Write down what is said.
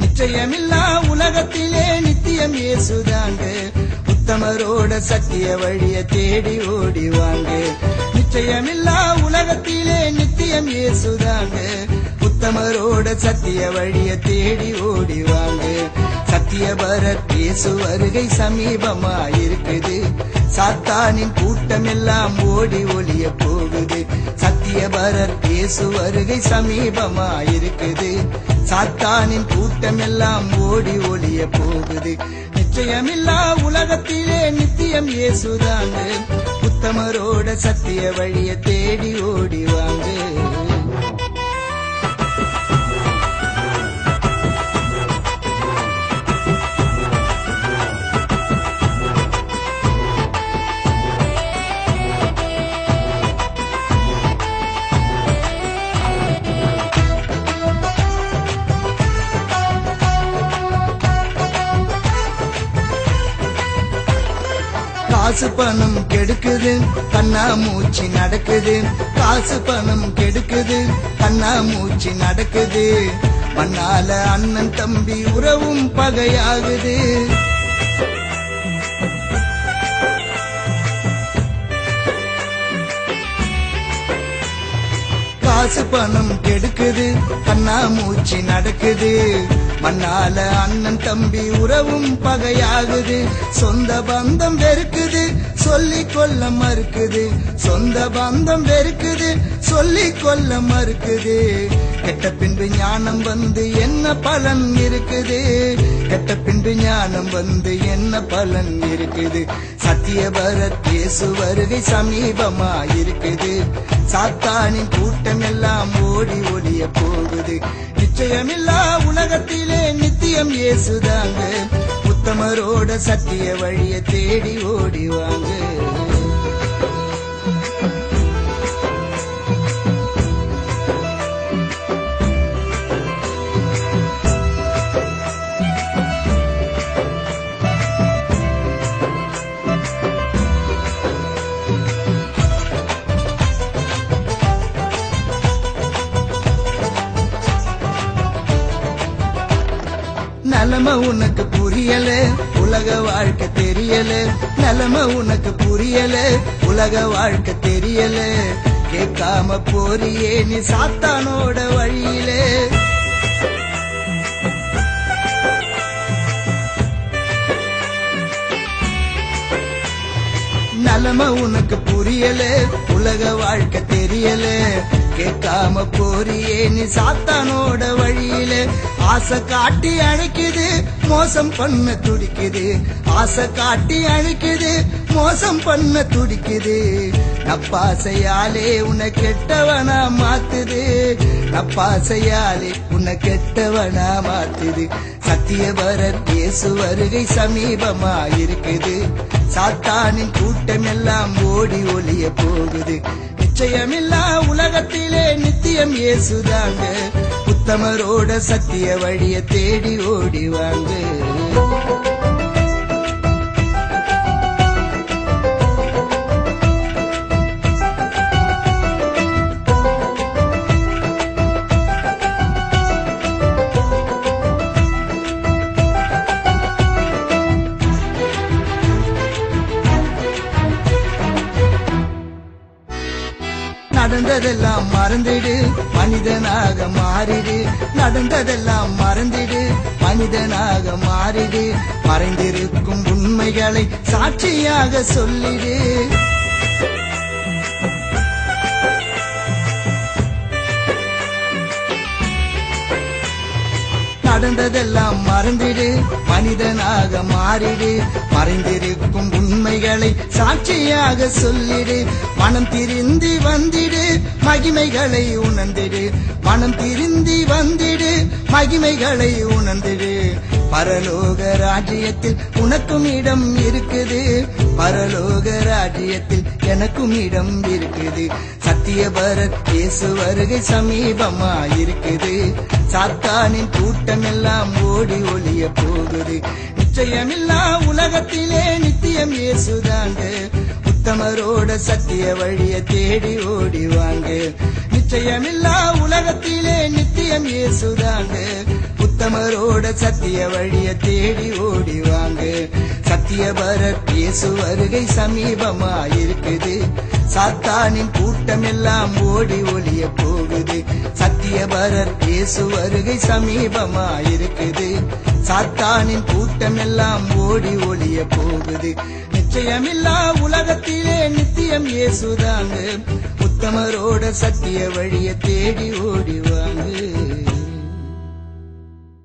நிச்சயமில்லா உலகத்திலே நித்தியம் இயேசுதாங்க, உத்தமரோட சத்திய வழிய தேடி ஓடிவாங்க. நிச்சயமில்லா உலகத்திலே நித்தியம் இயேசுதாங்க, உத்தமரோட சத்திய வழிய தேடி ஓடிவாங்க. சத்திய பரத் இயேசு வருகை சமீபமாயிருக்குது, சாத்தானின் கூட்டம் எல்லாம் ஓடி ஒளிய போகுது. சத்திய பரத் இயேசு வருகை சமீபமாயிருக்குது, சாத்தானின் கூட்டம் எல்லாம் ஓடி ஒளிய போகுது. நிச்சயமில்லா உலகத்திலே நித்தியம் இயேசுதாங்க, உத்தமரோட சத்திய வழிய தேடி ஓடிவாங்க. காசு பணம் கெடுக்குது, கண்ணா மூச்சு நடக்குது. காசு பணம் கெடுக்குது, கண்ணா மூச்சு நடக்குது. மண்ணால அண்ணன் தம்பி உறவும் பகையாகுது. காசு பணம் கெடுக்குது, கண்ணா மூச்சு நடக்குது. மண்ணால அண்ணன் தம்பி உறவும் பகையாகுது. சொந்த பந்தம் வெறுக்குது, சொல்லிக் கொள்ள மறுக்குது. சொந்த பந்தம் வெறுக்குது, சொல்லிக் கொள்ள மறுக்குது. கெட்ட பின்பு ஞானம் வந்து என்ன பலன் இருக்குது? கெட்ட பின்பு ஞானம் வந்து என்ன பலன் இருக்குது? சத்திய பரத் இயேசு வருகை சமீபமாயிருக்குது, சாத்தானின் கூட்டம் எல்லாம் ஓடி ஒளிய போகுது. நிச்சயமில்லா உலகத்திலே நித்தியம் இயேசுதாங்க, உத்தமரோட சத்திய வழிய தேடி ஓடிவாங்க. நலம உனக்கு புரியல, உலக வாழ்க்கை தெரியல. நலம உனக்கு புரியல, உலக வாழ்க்கை தெரியல. கேட்காம போறியே நீ சாத்தானோட வழியிலே. நலம உனக்கு புரியல, உலக வாழ்க்கை தெரியல. கேட்காம போறியே நீ சாத்தானோட வழியில. ஆசை காட்டி அழைக்குது, மோசம் பண்ண துடிக்குது. ஆசை காட்டி அழைக்குது, மோசம் பண்ண துடிக்குது. நப்பாசையாலே உன்னை கெட்டவனா மாத்துது. நப்பாசையாலே உன்னை கெட்டவனா மாத்துது. சத்திய பரத் இயேசு வருகை சமீபமாயிருக்குது, சாத்தானின் கூட்டம் எல்லாம் ஓடி ஒளிய போகுது. நிச்சயமில்லா உலகத்திலே நித்தியம் இயேசுதாங்க, உத்தமரோட சத்திய வழிய தேடி ஓடிவாங்க. நடந்ததெல்லாம் மறந்திடு, மனிதனாக மாறிடு. நடந்ததெல்லாம் மறந்திடு, மனிதனாக மாறிடு. மறைந்திருக்கும் உண்மைகளை சாட்சியாக சொல்லிடு. நடந்ததெல்லாம் மறந்திடு மனிதனாக மாறிடு மறைந்திருக்கும் உண்மைகளை சாட்சியாக சொல்லிடு மனம் திருந்தி வந்திடு மகிமைகளை உணர்ந்திடு மனம் திருந்தி வந்திடு மகிமைகளை உணர்ந்திடு பரலோக ராஜ்யத்தில் உனக்கும் இடம் இருக்குது பரலோக ராஜ்யத்தில் எனக்கும் இடம் இருக்குது சத்தியபரர் இயேசு வருகை சமீபமா இருக்குது சாத்தானின் கூட்டம் எல்லாம் ஓடி ஒளிய போகுது நிச்சயமில்லா உலகத்திலே நித்தியம் இயேசுதாங்க உத்தமரோட சத்திய வழிய தேடி ஓடி வாங்க நிச்சயமில்லா உலகத்திலே நித்தியம் இயேசுதாங்க உத்தமரோட சத்திய வழிய தேடி ஓடி வாங்க சத்தியபரர் இயேசு வருகை சமீபமா இருக்குது சாத்தானின் கூட்டம் எல்லாம் ஓடி ஒளிய போகுது சத்தியபரர் இயேசு வருகை சமீபமா இருக்குது சாத்தானின் கூட்டம் எல்லாம் ஓடி ஒளிய போகுது நிச்சயமில்லா உலகத்திலே நித்தியம் இயேசுதாங்க உத்தமரோட சத்திய வழிய தேடி ஓடி வாங்க